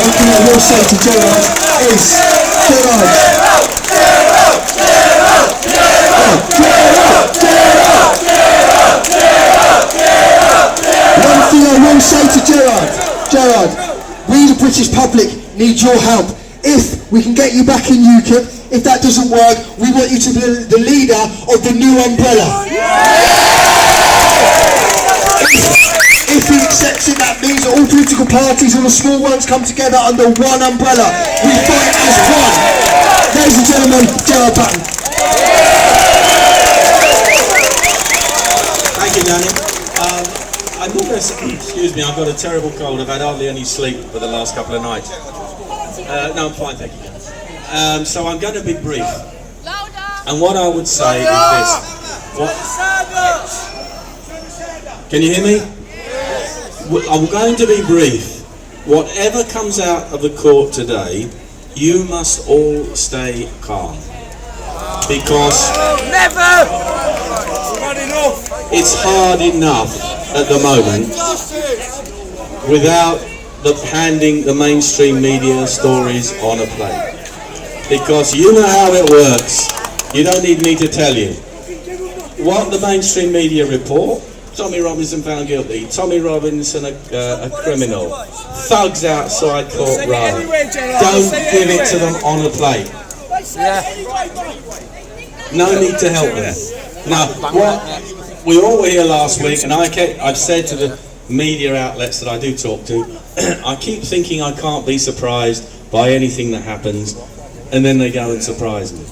one thing I will say to Gerard is, one thing I will say to Gerard, we the British public need your help. If we can get you back in UKIP, if that doesn't work, we want you to be the leader of the new umbrella. If he accepts it, that means that all political parties, all the small ones, come together under one umbrella. We fight as one. Ladies and gentlemen, Gerard Battens. Thank you, Danny. I'm not going to, excuse me, I've got a terrible cold. I've had hardly any sleep for the last couple of nights. No, I'm fine, thank you. So I'm going to be brief. And what I would say is this. Can you hear me? I'm going to be brief. Whatever comes out of the court today, you must all stay calm. Because it's hard enough at the moment without handing the mainstream media stories on a plate. Because you know how it works. You don't need me to tell you. What the mainstream media report: Tommy Robinson found guilty, Tommy Robinson a criminal, thugs outside Court Road. Don't give it to them on a plate. No need to help them. Now, what we all were here last week, and I've said to the media outlets that I do talk to, I keep thinking I can't be surprised by anything that happens, and then they go and surprise me.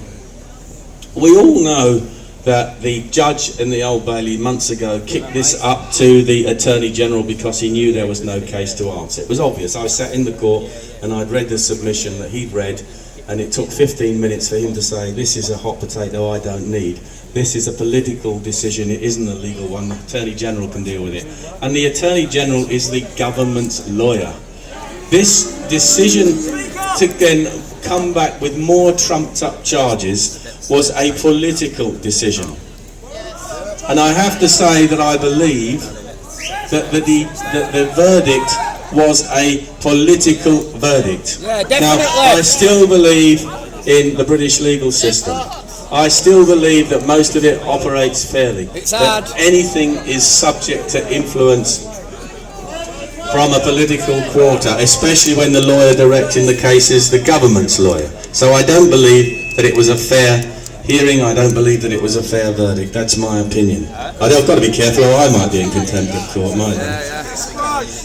We all know that the judge in the Old Bailey months ago kicked this up to the Attorney General because he knew there was no case to answer. It was obvious. I sat in the court and I'd read the submission that he'd read, and it took 15 minutes for him to say, this is a hot potato I don't need. This is a political decision, it isn't a legal one. The Attorney General can deal with it. And the Attorney General is the government's lawyer. This decision to then come back with more trumped up charges was a political decision. And I have to say that I believe that the verdict was a political verdict. Yeah, definitely. Now, I still believe in the British legal system. I still believe that most of it operates fairly. It's hard. That anything is subject to influence from a political quarter, especially when the lawyer directing the case is the government's lawyer. So I don't believe that it was a fair hearing. I don't believe that it was a fair verdict. That's my opinion. I've got to be careful or I might be in contempt of court, might I?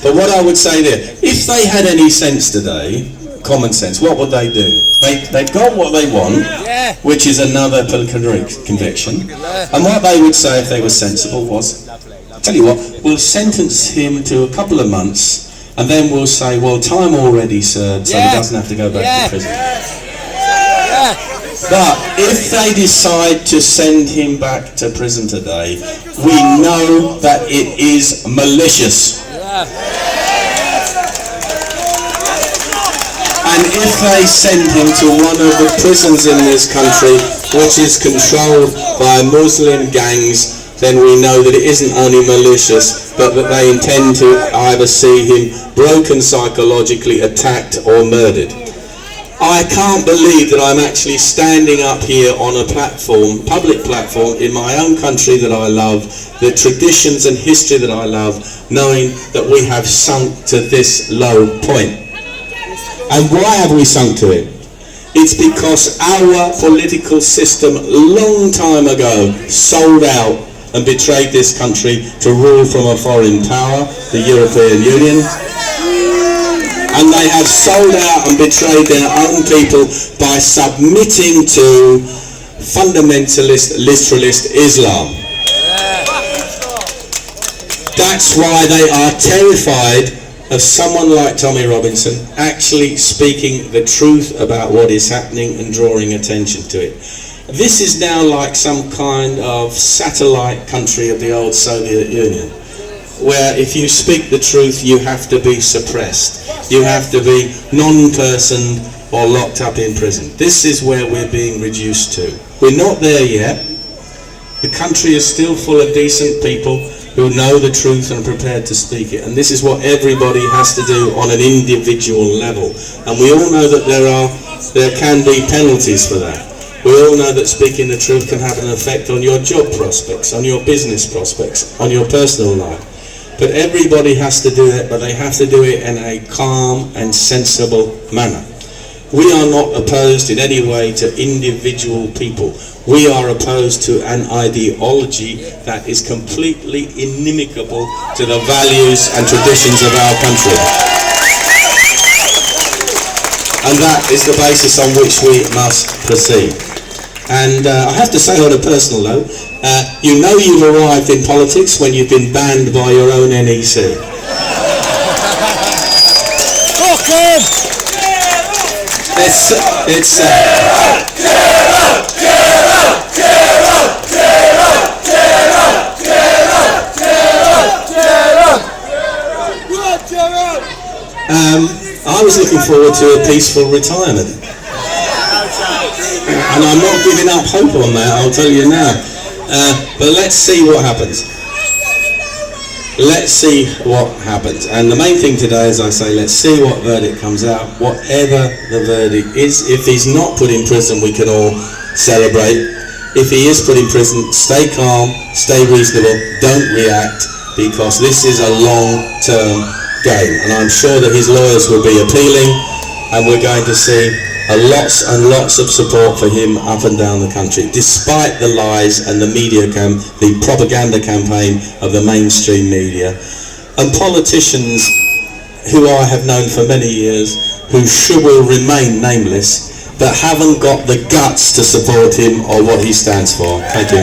But what I would say there, if they had any sense today, common sense, what would they do? They got what they want, which is another conviction. And what they would say if they were sensible was, I'll tell you what, we'll sentence him to a couple of months, and then we'll say, well, time already served, so he doesn't have to go back to prison. But if they decide to send him back to prison today, we know that it is malicious. And if they send him to one of the prisons in this country, which is controlled by Muslim gangs, then we know that it isn't only malicious, but that they intend to either see him broken psychologically, attacked or murdered. I can't believe that I'm actually standing up here on a platform, public platform, in my own country that I love, the traditions and history that I love, knowing that we have sunk to this low point. And why have we sunk to it? It's because our political system long time ago sold out and betrayed this country to rule from a foreign power, the European Union. And they have sold out and betrayed their own people by submitting to fundamentalist, literalist Islam. That's why they are terrified of someone like Tommy Robinson actually speaking the truth about what is happening and drawing attention to it. This is now like some kind of satellite country of the old Soviet Union, where if you speak the truth you have to be suppressed, you have to be non-personed or locked up in prison. This is where we're being reduced to. We're not there yet. The country is still full of decent people who know the truth and are prepared to speak it. And this is what everybody has to do on an individual level. And we all know that there can be penalties for that. We all know that speaking the truth can have an effect on your job prospects, on your business prospects, on your personal life. But everybody has to do it, but they have to do it in a calm and sensible manner. We are not opposed in any way to individual people. We are opposed to an ideology that is completely inimical to the values and traditions of our country. And that is the basis on which we must proceed. And I have to say on a personal note, you know you've arrived in politics when you've been banned by your own NEC. I was looking forward to a peaceful retirement. And I'm not giving up hope on that, I'll tell you now. But let's see what happens. Let's see what happens. And the main thing today, as I say, let's see what verdict comes out, whatever the verdict is. If he's not put in prison, we can all celebrate. If he is put in prison, stay calm, stay reasonable, don't react, because this is a long-term game. And I'm sure that his lawyers will be appealing, and we're going to see lots and lots of support for him up and down the country, despite the lies and the the propaganda campaign of the mainstream media. And politicians who I have known for many years, who will remain nameless, but haven't got the guts to support him or what he stands for. Thank you.